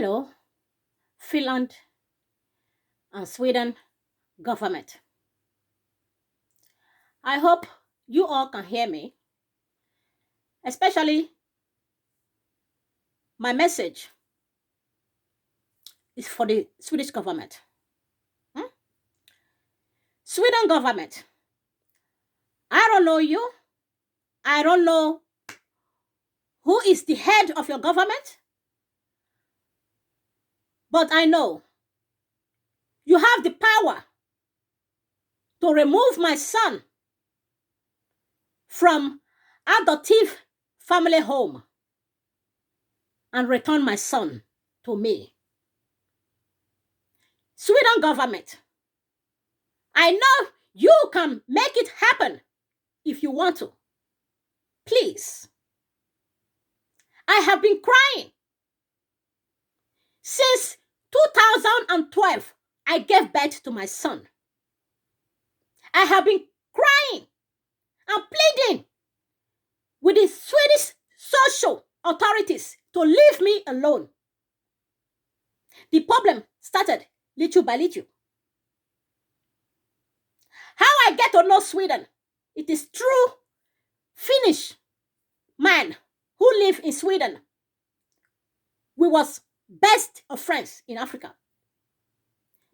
Hello, Finland and Sweden government. I hope you all can hear me, especially my message is for the Swedish government. Hmm? Sweden government. I don't know you. I don't know who is the head of your government, but I know you have the power to remove my son from adoptive family home and return my son to me. Sweden government, I know you can make it happen if you want to. Please. I have been crying since 2012. I gave birth to my son. I have been crying and pleading with the Swedish social authorities to leave me alone. The problem started little by little. How I get to know Sweden? It is through Finnish man who live in Sweden. We was best of friends in Africa.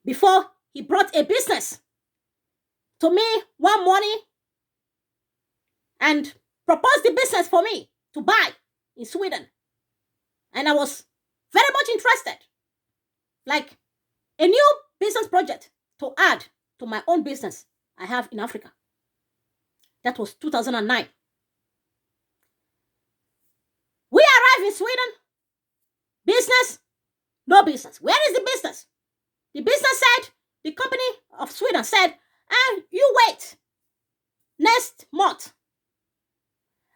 Before he brought a business to me one morning and proposed the business for me to buy in Sweden. And I was very much interested. Like a new business project to add to my own business I have in Africa. That was 2009. We arrived in Sweden. Business, no business. Where is the business? The business said, the company of Sweden said, you wait. Next month.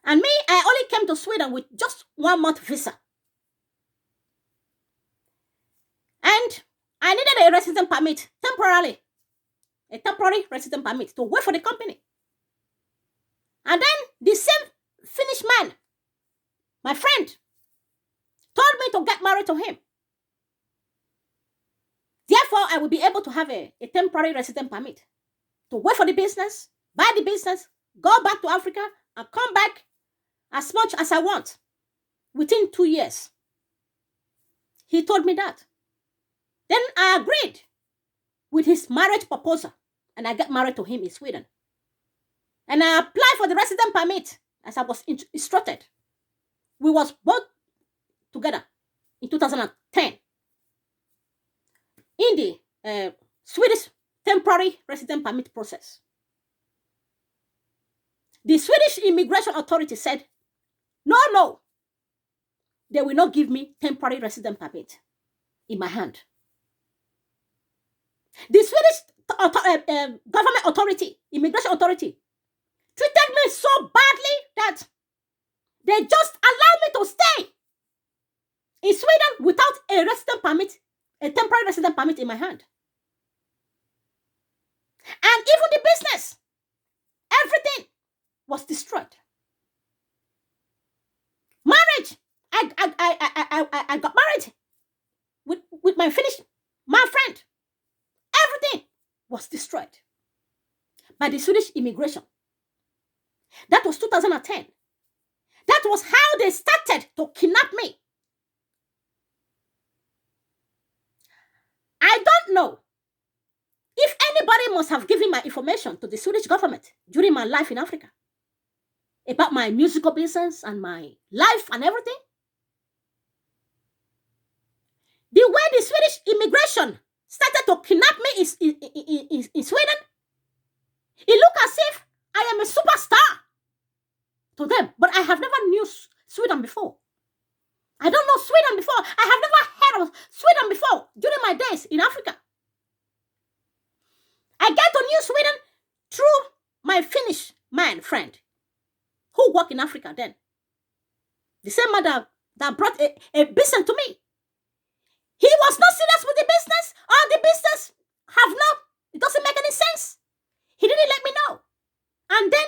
And me, I only came to Sweden with just 1 month visa. And I needed a resident permit temporarily. A temporary resident permit to work for the company. And then the same Finnish man, my friend, told me to get married to him. Therefore, I will be able to have a temporary resident permit to work for the business, buy the business, go back to Africa, and come back as much as I want within 2 years. He told me that. Then I agreed with his marriage proposal, and I got married to him in Sweden. And I applied for the resident permit as I was instructed. We was both together in 2010 in the Swedish temporary resident permit process. The Swedish immigration authority said, no, they will not give me temporary resident permit in my hand. The Swedish government authority, immigration authority, treated me so badly that they just allowed me to stay in Sweden without a resident permit, a temporary resident permit in my hand. And even the business, everything was destroyed. Marriage, I got married with my Finnish man friend. Everything was destroyed by the Swedish immigration. That was 2010. That was how they started to kidnap me. I don't know if anybody must have given my information to the Swedish government during my life in Africa about my musical business and my life and everything. The way the Swedish immigration started to kidnap me in Sweden, it looked as if I am a superstar to them. But I have never knew Sweden before. I don't know Sweden before. I have never heard of Sweden before during my days in Africa. I get to know Sweden through my Finnish man friend who worked in Africa then. The same man that brought a business to me. He was not serious with the business, or the business it doesn't make any sense. He didn't let me know. And then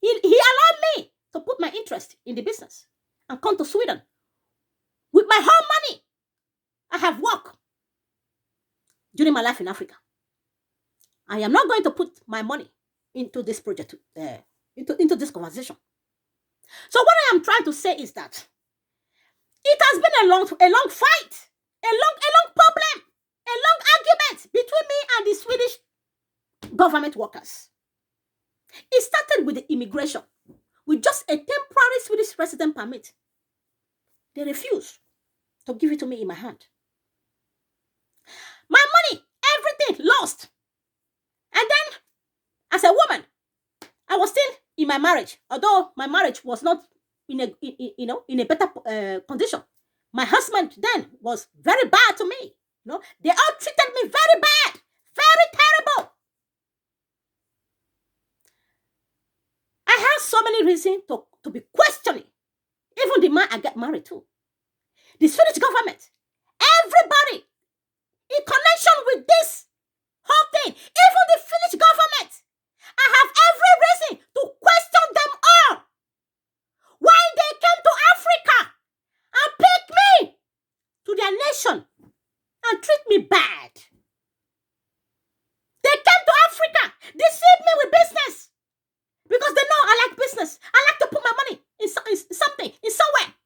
he allowed me to put my interest in the business and come to Sweden with my whole money. I have worked during my life in Africa. I am not going to put my money into this project, into this conversation. So what I am trying to say is that it has been a long fight, a long problem, a long argument between me and the Swedish government workers. It started with the immigration, with just a temporary Swedish resident permit. They refused to give it to me in my hand. My money, everything lost. And then, as a woman, I was still in my marriage, although my marriage was not in a better condition. My husband then was very bad to me. They all treated me very bad, very terrible. I have so many reasons to be questioning even the man I get married to. The Swedish government, everybody in connection with this whole thing, even the Finnish government. I have every reason to question them all. Why they came to Africa and picked me to their nation and treat me bad. They came to Africa, deceived me with business. Because they know I like business. I like to put my money in something, in somewhere.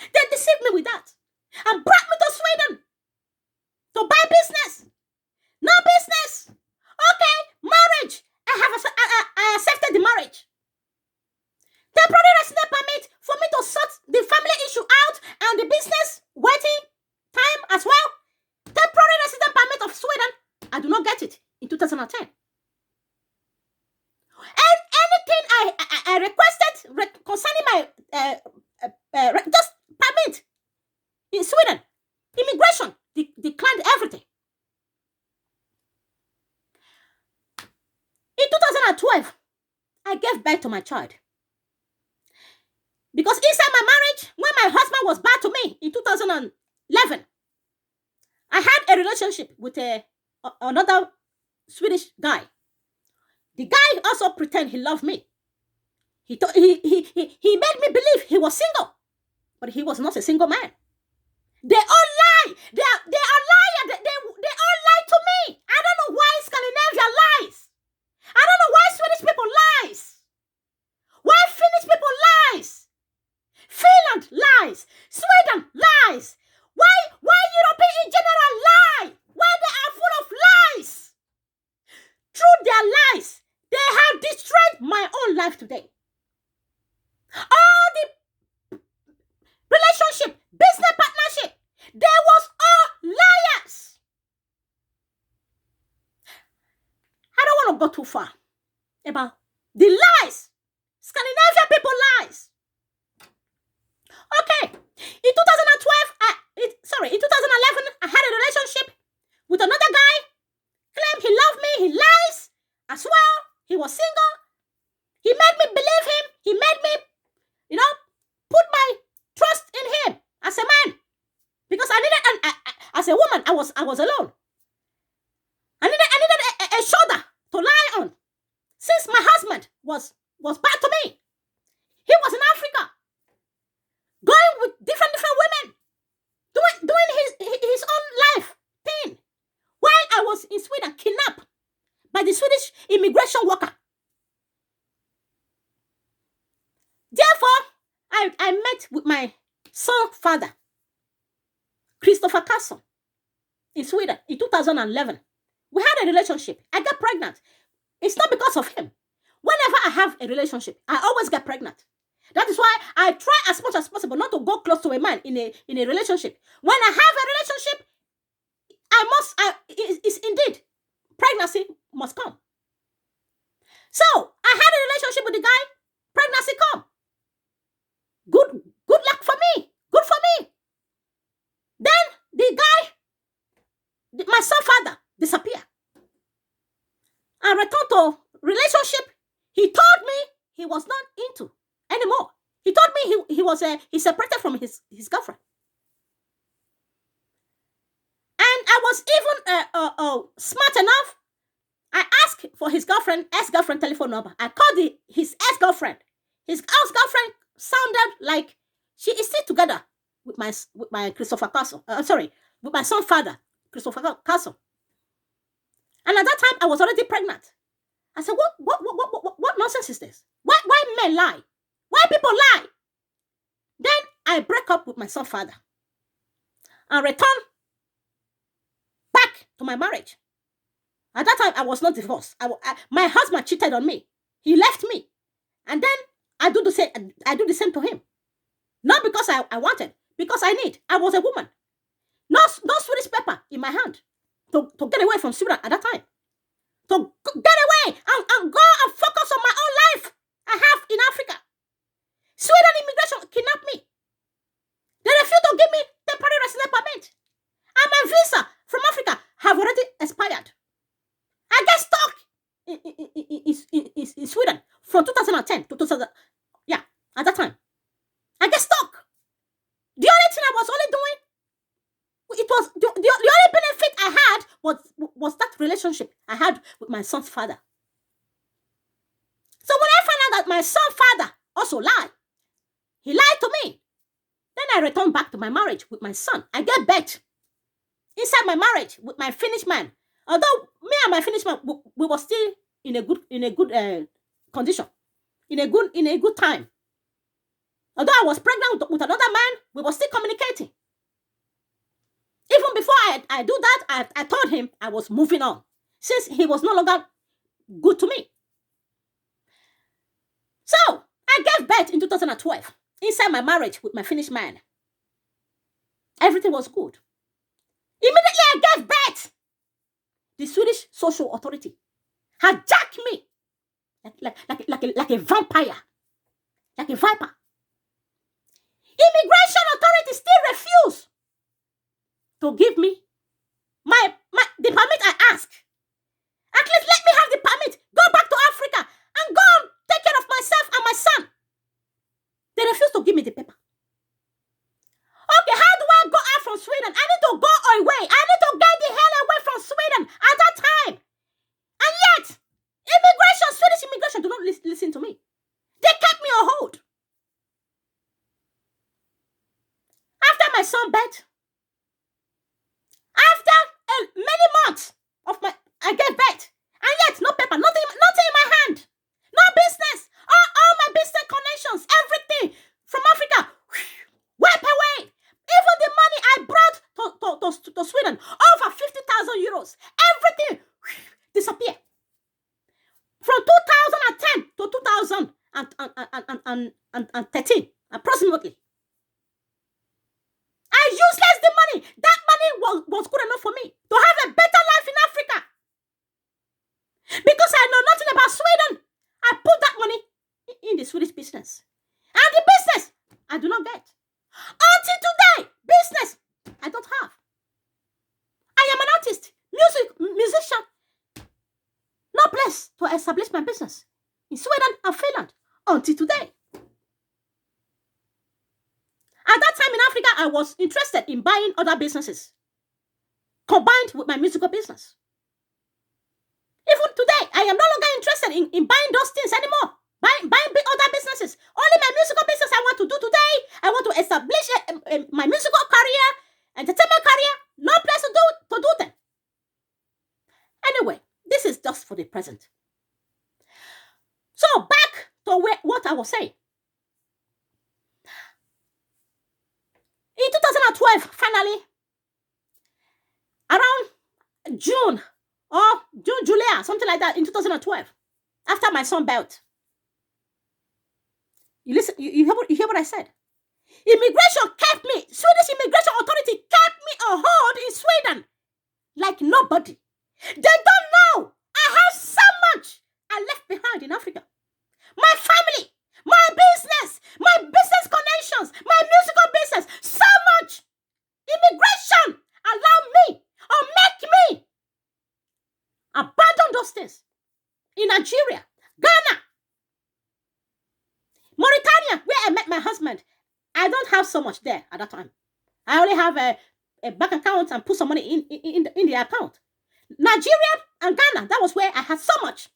They deceived me with that and brought me to Sweden to buy business. No business. Okay, marriage. I accepted the marriage. Temporary resident permit for me to sort the family issue out and the business waiting time as well. Temporary resident permit of Sweden. I do not get it in 2010. And anything I requested concerning my just permit in Sweden, immigration declined everything. In 2012, I gave birth to my child. Because inside my marriage, when my husband was bad to me in 2011, I had a relationship with another Swedish guy. The guy also pretended he loved me. He made me believe he was single, but he was not a single man. They all lie. They are liars. They all lie to me. I don't know why Scandinavia lies. I don't know why Swedish people lies. Why Finnish people lies. Finland lies. Sweden lies. Why Europeans in general lie? Why they are full of lies? Through their lies, they have destroyed my own life today. All the relationship, business partnership, they was all liars. I don't want to go too far about the lies. Scandinavian people lies. Okay, in 2011, I had a relationship with another guy. Claimed he loved me. He lies as well. He was single. He made me believe him. He made me, put my trust in him as a man. Because I needed, as a woman, I was alone. I needed a shoulder to lie on. Since my husband was bad to me. He was in Africa. Going with different women. Doing his own life thing. While I was in Sweden, kidnapped by the Swedish immigration worker. Therefore, I met with my son's father, Christopher Castle, in Sweden in 2011. We had a relationship. I got pregnant. It's not because of him. Whenever I have a relationship, I always get pregnant. That is why I try as much as possible not to go close to a man in a relationship. When I have a relationship, it's indeed, pregnancy must come. So, I had a relationship with the guy, pregnancy come. Good luck for me. Good for me. Then, the guy, my son's father, disappeared. I returned to relationship. He told me he was not into anymore. He told me he separated from his girlfriend. And I was even smart enough. I asked for his ex-girlfriend telephone number. I called his ex-girlfriend. His ex-girlfriend sounded like she is still together with my Christopher Castle. with my son's father, Christopher Castle. And at that time, I was already pregnant. I said, what nonsense is this? Why men lie? Why people lie? Then I break up with my son's father and return back to my marriage. At that time, I was not divorced. My husband cheated on me. He left me. And then I do the same to him. Not because I wanted, because I need. I was a woman. No Swedish paper in my hand to get away from Sweden at that time. To get away and go and focus on my own life I have in Africa. Sweden immigration kidnapped me. They refused to give me temporary resident permit. And my visa from Africa have already expired. I get stuck in Sweden from 2010 to 2000. Yeah, at that time. I get stuck. The only thing I was only doing, it was the only benefit I had was that relationship I had with my son's father. So when I found out that my son's father also lied, he lied to me. Then I returned back to my marriage with my son. I get back inside my marriage with my Finnish man. Although me and my Finnish man, we were still in a good condition, in a good time. Although I was pregnant with another man, we were still communicating. Even before I do that, I told him I was moving on, since he was no longer good to me. So I gave birth in 2012 inside my marriage with my Finnish man. Everything was good. Immediately I gave birth. The Swedish social authority hijacked me like a vampire, like a viper. Immigration authority still refuse to give me the permit I asked. At least let me have the permit, go back to Africa and go and take care of myself and my son. They refuse to give me the paper. Okay, how do I go out from Sweden? I need to go away. I need to get the hell away from Sweden at that time. And yet, Swedish immigration do not listen to me. They kept me on hold. After my son birth, after many months I gave birth, and yet no paper, nothing in my hand, no business, all my business connections, everything from Africa, wipe away. Even the money I brought to Sweden, over 50,000 euros, everything disappeared. From 2010 to 2013, approximately. I useless the money. That money was good enough for me to have a better life in Africa. Because I know nothing about Sweden, I put that money in the Swedish business. And the business, I do not get. Until today, business, I don't have. I am an artist, musician. No place to establish my business in Sweden and Finland until today. At that time in Africa, I was interested in buying other businesses, combined with my musical business. Even today, I am no longer interested in buying those things anymore. Buying other businesses. Only my musical business I want to do today. I want to establish my musical career, entertainment career. No place to do them. Anyway, this is just for the present. So back to what I was saying. In 2012, finally, around June, July, something like that, in 2012, after my son birth. You listen, you hear what I said? Immigration kept me, Swedish immigration authority kept me on hold in Sweden like nobody. They don't know I have so much I left behind in Africa. My family, my business connections, my musical business, so much. Immigration allow me or make me abandon those things in Nigeria, Ghana, Mauritania, where I met my husband. I don't have so much there at that time. I only have a bank account and put some money in the account. Nigeria and Ghana, that was where I had so much.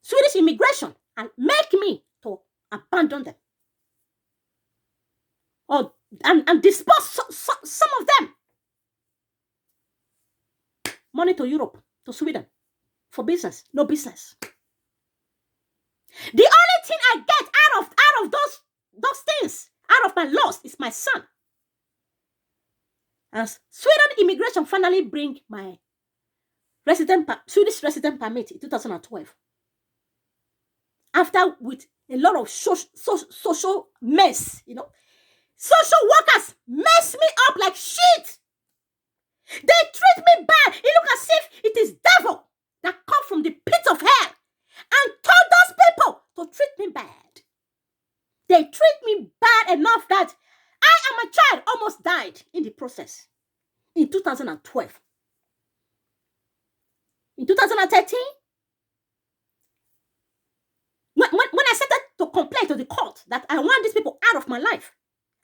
Swedish immigration and make me to abandon them. Or and disperse some of them money to Europe, to Sweden, for business. No business. The only thing I get out of those things, out of my loss, is my son. As Sweden immigration finally bring my Swedish resident permit in 2012. After with a lot of social mess, social workers mess me up like shit. They treat me bad. It looks as if it is devil that come from the pit of hell and told those people to treat me bad. They treat me bad enough that I and my child almost died in the process in 2012. In 2013, when I started to complain to the court that I want these people out of my life,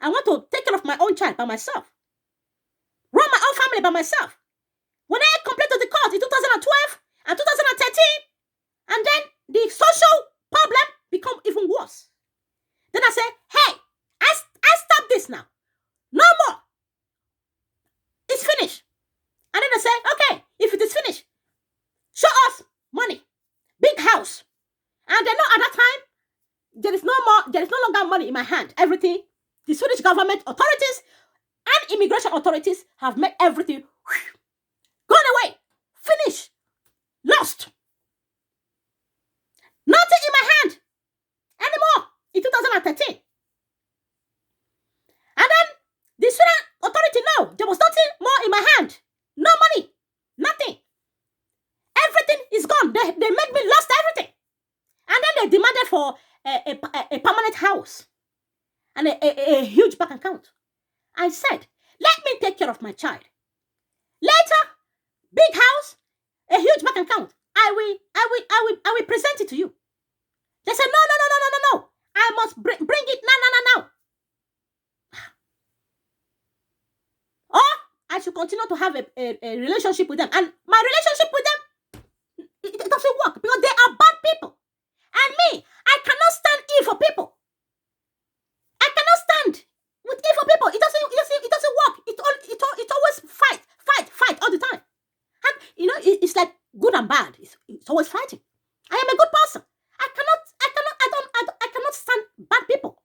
I want to take care of my own child by myself, run my own family by myself. When I complained to the court in 2012 and 2013, and then the social problem become even worse. Then I said, hey, I stop this now. No more. It's finished. And then I said, okay, if it is finished, show us money, big house. And then at that time, there is no longer money in my hand. Everything, the Swedish government authorities and immigration authorities have made everything gone away, finished, lost. Nothing in my hand anymore in 2013. And then the Sweden authority, no, there was nothing more in my hand. No money, nothing. Everything is gone. They made me lost everything. And then they demanded for a permanent house and a huge bank account. I said, let me take care of my child. Later, big house, a huge bank account. I will present it to you. They said, no. I must bring it now. Or I should continue to have a relationship with them. And my relationship with them, it doesn't work because they are bad people. And me, I cannot stand evil people. I cannot stand with evil people. It doesn't work. It always fight all the time. And it's like good and bad. It's always fighting. I am a good person. I cannot stand bad people,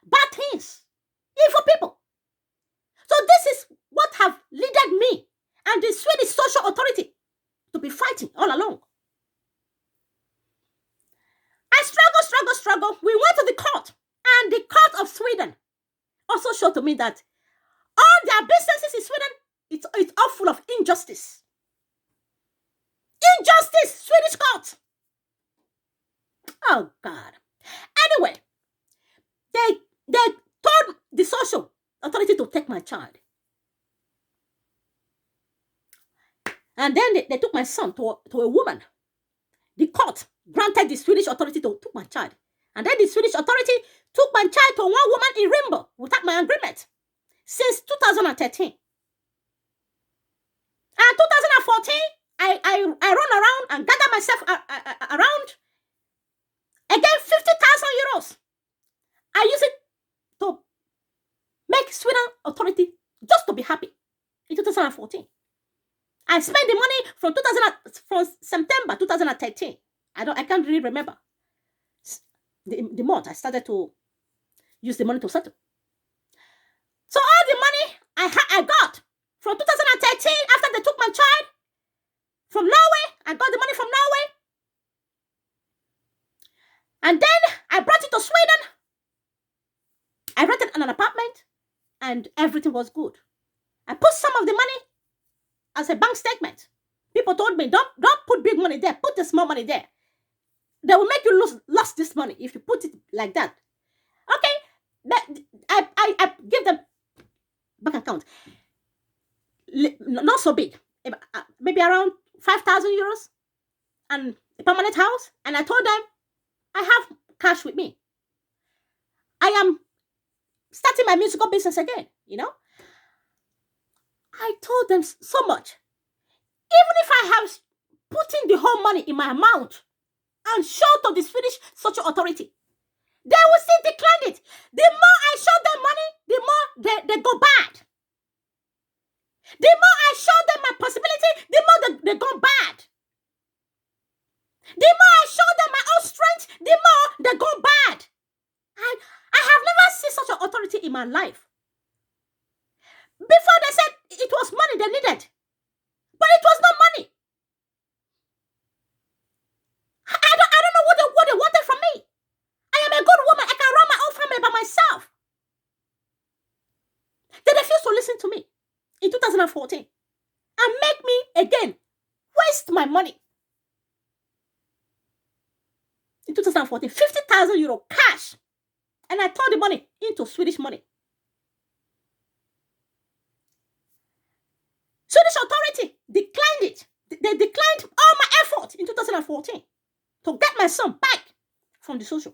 bad things, evil people. So this is what have led me and the Swedish social authority to be fighting all along. I struggle. We went to the court, and the court of Sweden also showed to me that all their businesses in Sweden, it's all full of injustice. Injustice, Swedish court. Oh God. Anyway, they told the social authority to take my child. And then they took my son to a woman. The court granted the Swedish authority to take my child. And then the Swedish authority took my child to one woman in Rimbo without my agreement since 2013. And 2014, I run around and gather myself around. Again, 50,000 euros. I use it to make Sweden authority just to be happy in 2014. I spent the money from September 2013. I can't really remember the month I started to use the money to settle. So all the money I got from 2013 after they took my child from Norway, I got the money from Norway. And then I brought it to Sweden. I rented an apartment and everything was good. I put some of the money as a bank statement. People told me, don't put big money there, put the small money there. They will make you lose this money if you put it like that. Okay, but I give them bank account. Not so big, maybe around 5,000 euros and a permanent house. And I told them, I have cash with me. I am starting my musical business again, I told them so much. Even if I have put in the whole money in my amount and showed to the Swedish social authority, they will still decline it. The more I show them money, the more authority in my life. Before they said it was money they needed, but it was not money. I don't know what they wanted from me. I am a good woman. I can run my own family by myself. They refused to listen to me in 2014 and make me again waste my money. In 2014, 50,000 euro cash. And I turned the money into Swedish money. Swedish authority declined it. They declined all my effort in 2014 to get my son back from the social.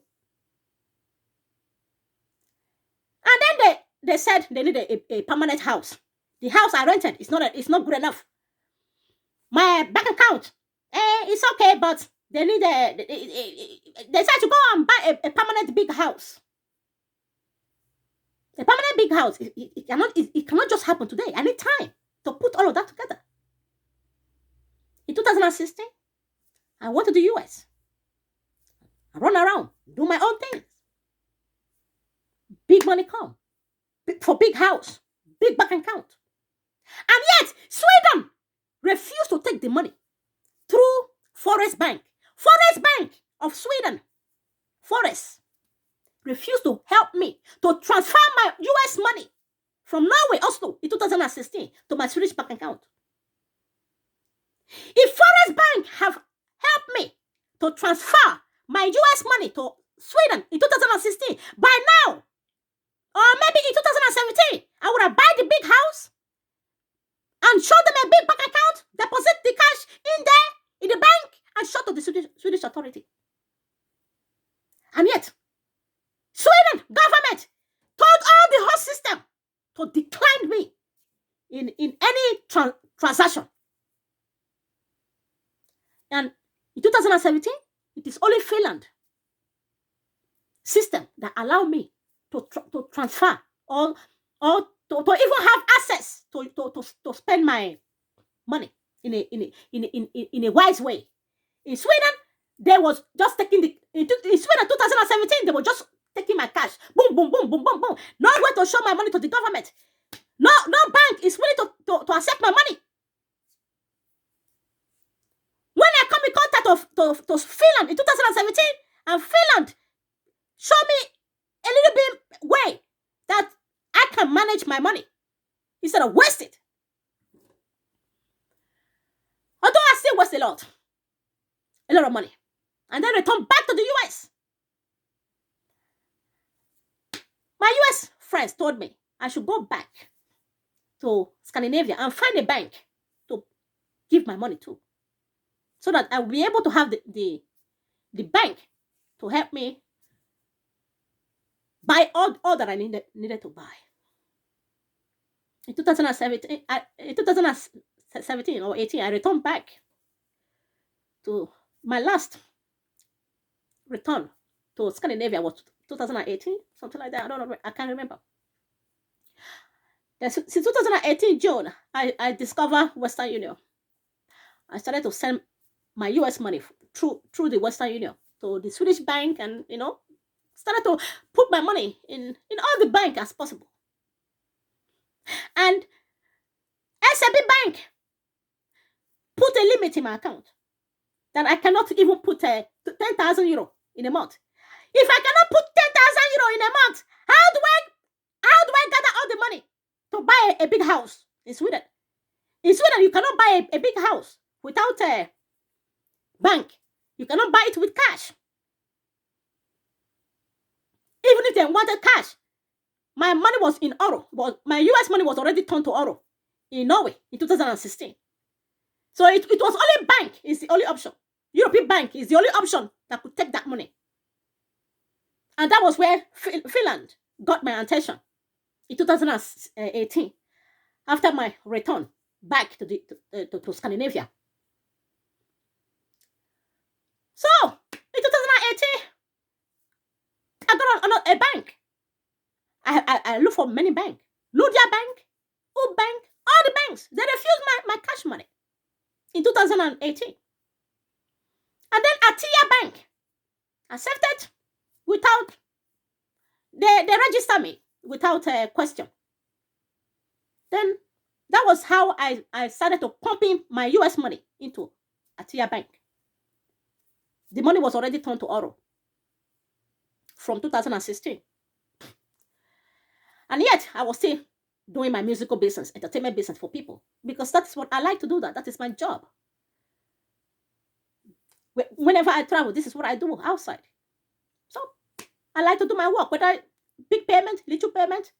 And then they said they need a permanent house. The house I rented is not good enough. My bank account, it's okay, but they need they said to go and buy a permanent big house. A permanent big house, it cannot just happen today. I need time to put all of that together. In 2016, I went to the US. I run around, do my own things. Big money come. For big house, big bank account. And yet, Sweden refused to take the money through Forest Bank. Forest Bank of Sweden. Forest. Refused to help me to transfer my US money from Norway, Oslo, in 2016 to my Swedish bank account. If Forest Bank have helped me to transfer my US money to Sweden in 2016, by now, or maybe in 2017, I would have bought the big house and show them a big bank account, deposit the cash in there, in the bank, and show to the Swedish authority. And yet, Sweden government told all the whole system to decline me in any transaction. And in 2017, it is only Finland system that allow me to transfer or to even have access to spend my money in a wise way. In Sweden, they was just taking in Sweden 2017, they were just taking my cash. Boom, boom, boom, boom, boom, boom. No way to show my money to the government. No bank is willing to accept my money. When I come in contact to Finland in 2017, and Finland showed me a little bit way that I can manage my money instead of waste it. Although I still waste a lot of money, and then return back to the US. My US friends told me I should go back to Scandinavia and find a bank to give my money to, so that I will be able to have the bank to help me buy all that I needed to buy. In 2017 or 18, I returned back to my last return to Scandinavia was 2018, something like that. I don't know. I can't remember. Since 2018 June, I discovered Western Union. I started to send my US money through the Western Union to the Swedish bank, and started to put my money in all the bank as possible. And SAB Bank put a limit in my account that I cannot even put 10,000 euro in a month. If I cannot put 10,000 euro in a month, how do I gather all the money to buy a big house in Sweden? In Sweden, you cannot buy a big house without a bank. You cannot buy it with cash. Even if they wanted cash, my money was in euro. But my US money was already turned to euro in Norway in 2016. So it was only bank is the only option. European bank is the only option that could take that money. And that was where Finland got my attention in 2018, after my return back to Scandinavia. So in 2018, I got a bank. I looked for many banks. Ludia Bank, U Bank, all the banks. They refused my cash money in 2018. And then Atia Bank accepted without, they register me without a question. Then that was how I started to pump in my US money into Atia Bank. The money was already turned to Oro from 2016. And yet I was still doing my musical business, entertainment business for people, because that's what I like to do. That is my job. Whenever I travel, this is what I do outside. So I like to do my work, whether big payment, little payment,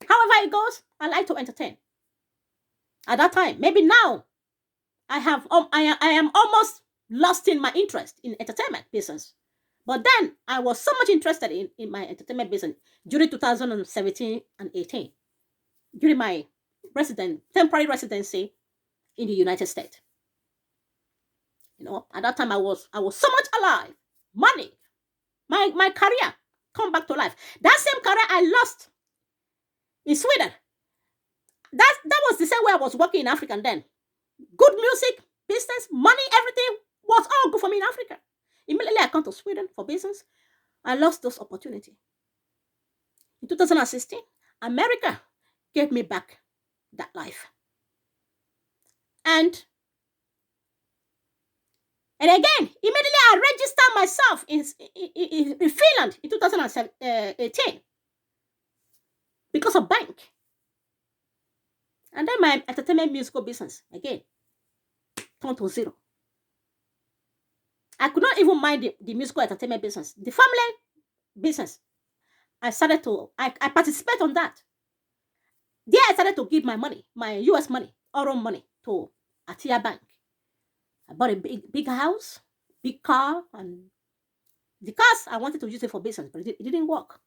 however it goes, I like to entertain. At that time, maybe now, I am almost lost in my interest in entertainment business. But then I was so much interested in my entertainment business during 2017 and 18, during my temporary residency in the United States. At that time I was so much alive. Money, my career come back to life. That same career I lost in Sweden. That was the same way I was working in Africa then. Good music, business, money, everything was all good for me in Africa. Immediately I come to Sweden for business. I lost those opportunities. In 2016, America gave me back that life. And again, immediately I registered myself in Finland in 2018 because of bank. And then my entertainment musical business, again, turned to zero. I could not even mind the musical entertainment business. The family business, I participate on that. There I started to give my money, my US money, Oro money, to Atia Bank. I bought a big house, big car, and the cars, I wanted to use it for business, but it didn't work.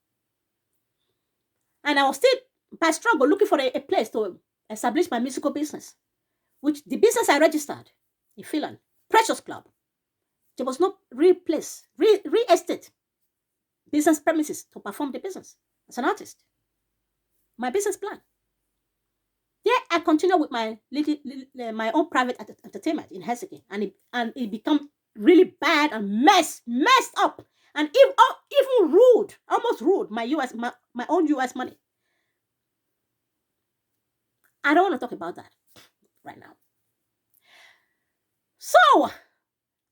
And I was still, by struggle, looking for a place to establish my musical business, which the business I registered in Finland, Precious Club, there was no real place, real estate, business premises to perform the business as an artist. My business plan. There I continued with my own private entertainment in Helsinki, and it became really bad and messed up, and even rude, almost rude my own US money. I don't want to talk about that right now. So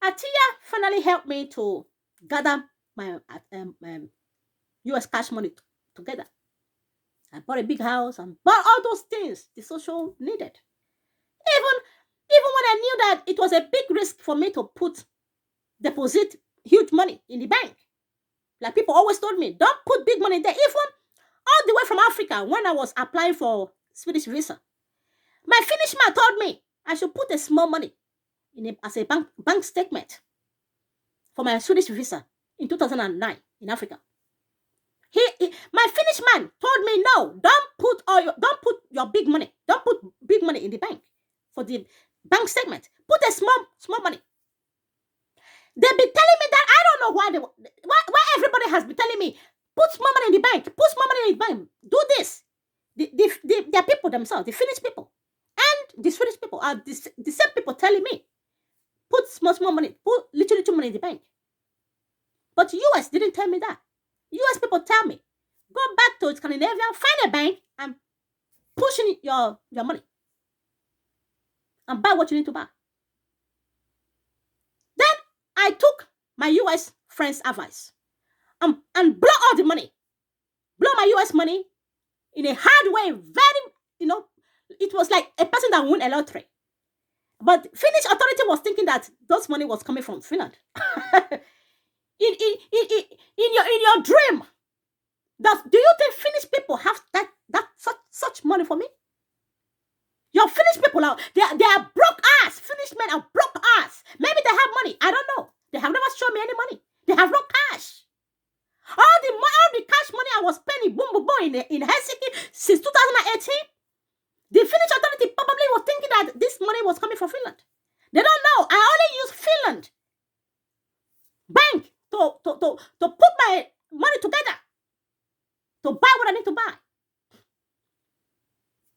Atia finally helped me to gather my US cash money together. I bought a big house and bought all those things the social needed. Even when I knew that it was a big risk for me to deposit huge money in the bank. Like people always told me, don't put big money there. Even all the way from Africa, when I was applying for Swedish visa, my Finnish man told me I should put a small money as a bank statement for my Swedish visa in 2009 in Africa. My Finnish man told me, no, don't put your big money. Don't put big money in the bank for the bank statement. Put a small money. They be telling me that I don't know why everybody has been telling me, put small money in the bank. Put small money in the bank. Do this. The people themselves, the Finnish people and the Swedish people are the same people telling me, put small money, put little money in the bank. But US didn't tell me that. US people tell me, go back to Scandinavia, find a bank and push in your money and buy what you need to buy. Then I took my US friend's advice and blow all the money. Blow my US money in a hard way, very, it was like a person that won a lottery. But Finnish authority was thinking that those money was coming from Finland. In your dream, do you think Finnish people have such money for me? Your Finnish people they are broke ass. Finnish men are broke ass. Maybe they have money. I don't know. They have never shown me any money. They have no cash. All the cash money I was paying boom in Helsinki since 2018. The Finnish authority probably was thinking that this money was coming from Finland. They don't know. I only use Finland bank to put my money together to buy what I need to buy.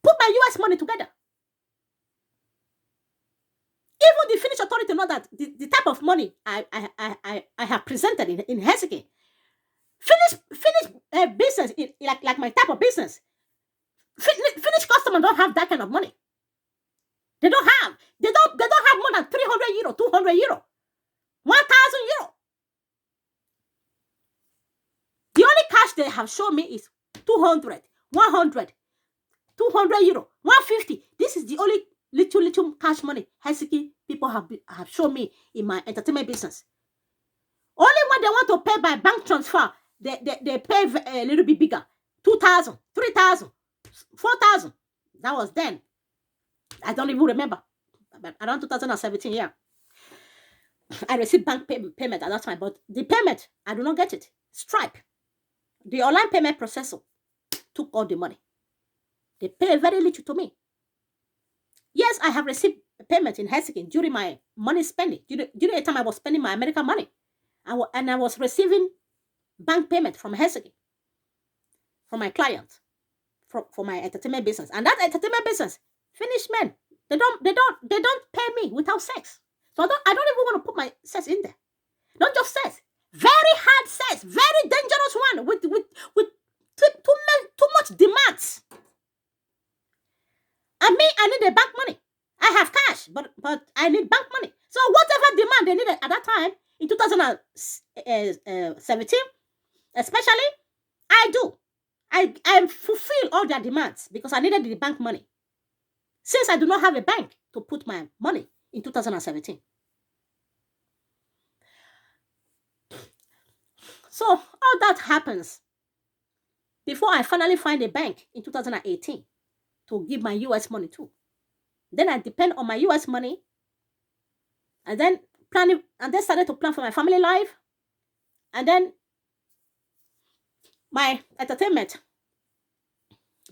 Put my US money together. Even the Finnish authority know that the type of money I have presented in Helsinki. Finnish business, like like my type of business. Finnish customers don't have that kind of money. They don't have more than 300 euro, 200 euro, 1,000 euro. The only cash they have shown me is 200, 100, 200 euro, 150. This is the only little cash money Helsinki people have shown me in my entertainment business. Only when they want to pay by bank transfer, they pay a little bit bigger. 2,000, 3,000, 4,000. That was then. I don't even remember. Around 2017, yeah. I received bank payment at that time, but the payment, I do not get it. Stripe. The online payment processor took all the money. They pay very little to me. Yes, I have received payment in Helsinki during my money spending. During the time I was spending my American money. And I was receiving bank payment from Helsinki, from my client, for my entertainment business. And that entertainment business, Finnish men, they don't pay me without sex. So I don't even want to put my sex in there. Not just sex, very hard sex, very dangerous one with too much demands. And me, I need the bank money. I have cash, but I need bank money. So whatever demand they needed at that time in 2017, especially, I do. I fulfill all their demands because I needed the bank money. Since I do not have a bank to put my money in 2017. So all that happens before I finally find a bank in 2018 to give my US money to. Then I depend on my US money and then started to plan for my family life. And then my entertainment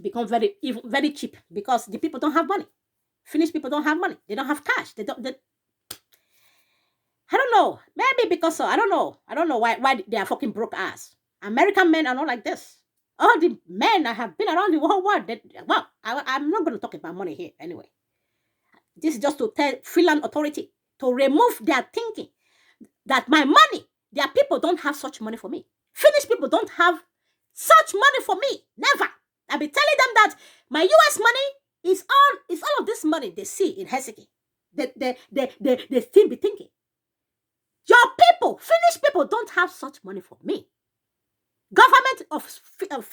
become very cheap because the people don't have money. Finnish people don't have money. They don't have cash. I don't know. Maybe because I don't know why they are fucking broke ass. American men are not like this. All the men I have been around the whole world. I'm not going to talk about money here anyway. This is just to tell Finland authority to remove their thinking that my money, their people don't have such money for me. Finnish people don't have such money for me. Never. I'll be telling them that my US money is all of this money they see in Helsinki. They still be thinking. Your people, Finnish people, don't have such money for me. Government of Finland